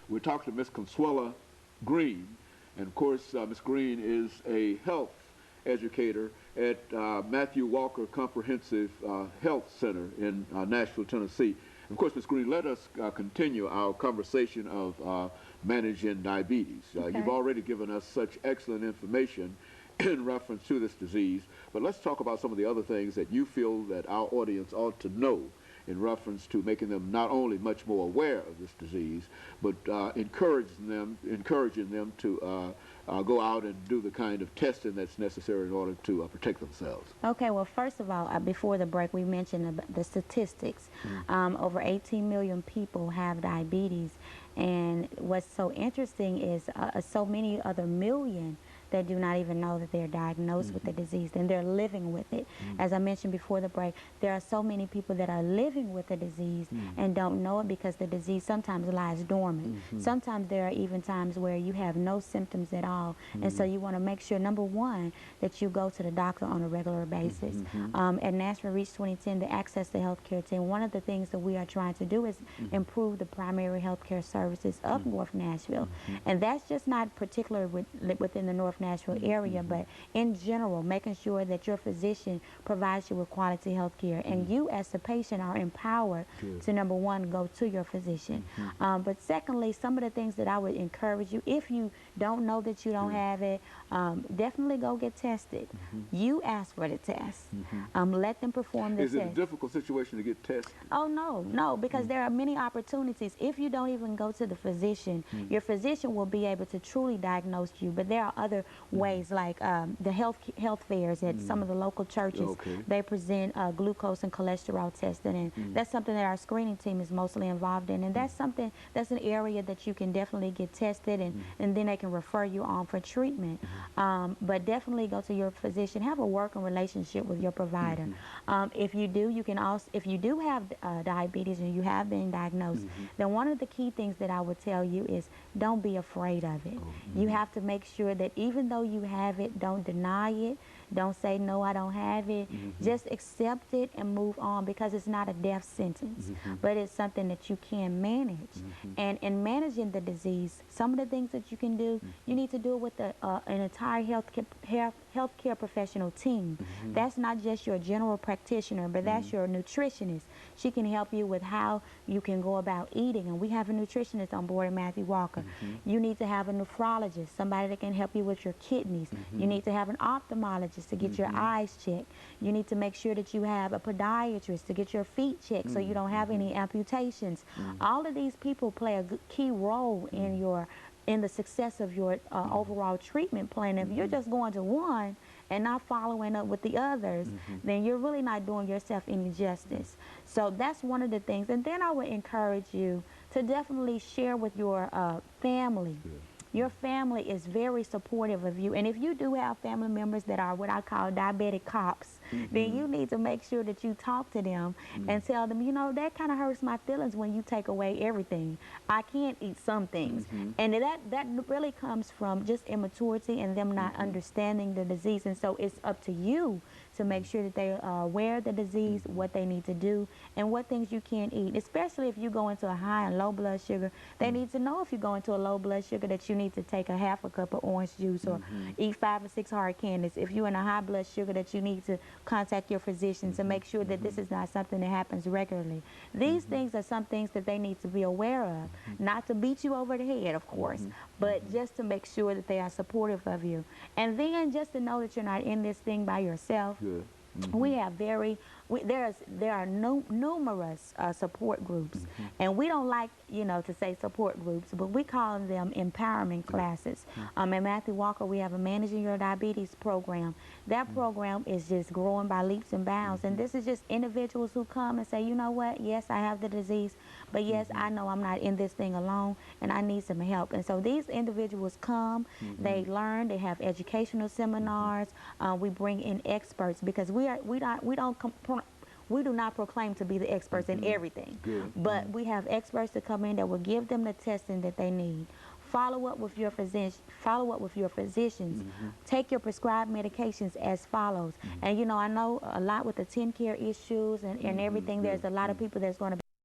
We're talking to Ms. Consuela Green, and of course, Ms. Green is a health educator at Matthew Walker Comprehensive Health Center in Nashville, Tennessee. Of course, Ms. Green, let us continue our conversation of managing diabetes. Okay. You've already given us such excellent information in reference to this disease, but let's talk about some of the other things that you feel that our audience ought to know in reference to making them not only much more aware of this disease, but encouraging them to go out and do the kind of testing that's necessary in order to protect themselves. Okay, well, first of all, before the break, we mentioned the statistics. Over 18 million people have diabetes, and what's so interesting is so many other million that do not even know that they're diagnosed with the disease, and they're living with it. As I mentioned before the break, there are so many people that are living with the disease and don't know it because the disease sometimes lies dormant. Sometimes there are even times where you have no symptoms at all, and so you want to make sure, number one, that you go to the doctor on a regular basis. At Nashville Reach 2010, the Access to Healthcare team, one of the things that we are trying to do is improve the primary healthcare services of North Nashville, and that's just not particular within the North Nashville area, but in general, making sure that your physician provides you with quality health care, and you as the patient are empowered to, number one, go to your physician. But secondly, some of the things that I would encourage you, if you don't know that you don't have it, definitely go get tested. You ask for the test. Let them perform the test. Is it a difficult situation to get tested? Oh, no, because there are many opportunities. If you don't even go to the physician, your physician will be able to truly diagnose you, but there are other ways, like the health fairs at some of the local churches. They present glucose and cholesterol testing, and that's something that our screening team is mostly involved in, and that's an area that you can definitely get tested, and then they can refer you on for treatment. But definitely go to your physician. Have a working relationship with your provider. If you do have diabetes and you have been diagnosed, then one of the key things that I would tell you is don't be afraid of it. You have to make sure that even though you have it, don't deny it. Don't say, no, I don't have it. Just accept it and move on, because it's not a death sentence, but it's something that you can manage. And in managing the disease, some of the things that you can do, you need to do it with an entire healthcare professional team. That's not just your general practitioner, but that's your nutritionist. She can help you with how you can go about eating, and we have a nutritionist on board at Matthew Walker. You need to have a nephrologist, somebody that can help you with your kidneys. You need to have an ophthalmologist to get your eyes checked. You need to make sure that you have a podiatrist to get your feet checked so you don't have any amputations. All of these people play a key role in the success of your overall treatment plan. If you're just going to one and not following up with the others, then you're really not doing yourself any justice. So that's one of the things. And then I would encourage you to definitely share with your family. Your family is very supportive of you. And if you do have family members that are what I call diabetic cops, then you need to make sure that you talk to them and tell them, you know, that kind of hurts my feelings when you take away everything. I can't eat some things. And that really comes from just immaturity and them not understanding the disease. And so it's up to you to make sure that they are aware of the disease, what they need to do, and what things you can't eat. Especially if you go into a high and low blood sugar, they need to know if you go into a low blood sugar that you need to take a half a cup of orange juice or eat 5 or 6 hard candies. If you're in a high blood sugar, that you need to contact your physician to make sure that this is not something that happens regularly. These things are some things that they need to be aware of, not to beat you over the head, of course, but just to make sure that they are supportive of you. And then just to know that you're not in this thing by yourself. We have there are numerous support groups, and we don't like, you know, to say support groups, but we call them empowerment classes. At Matthew Walker, we have a Managing Your Diabetes program. That program is just growing by leaps and bounds, and this is just individuals who come and say, you know what, yes, I have the disease, but yes, I know I'm not in this thing alone, and I need some help. And so these individuals come, they learn, they have educational seminars, we bring in experts, because we do not proclaim to be the experts in everything, but we have experts to come in that will give them the testing that they need. Follow up with your physicians. Take your prescribed medications as follows. And you know, I know a lot with the 10 care issues and everything. There's a lot of people that's going to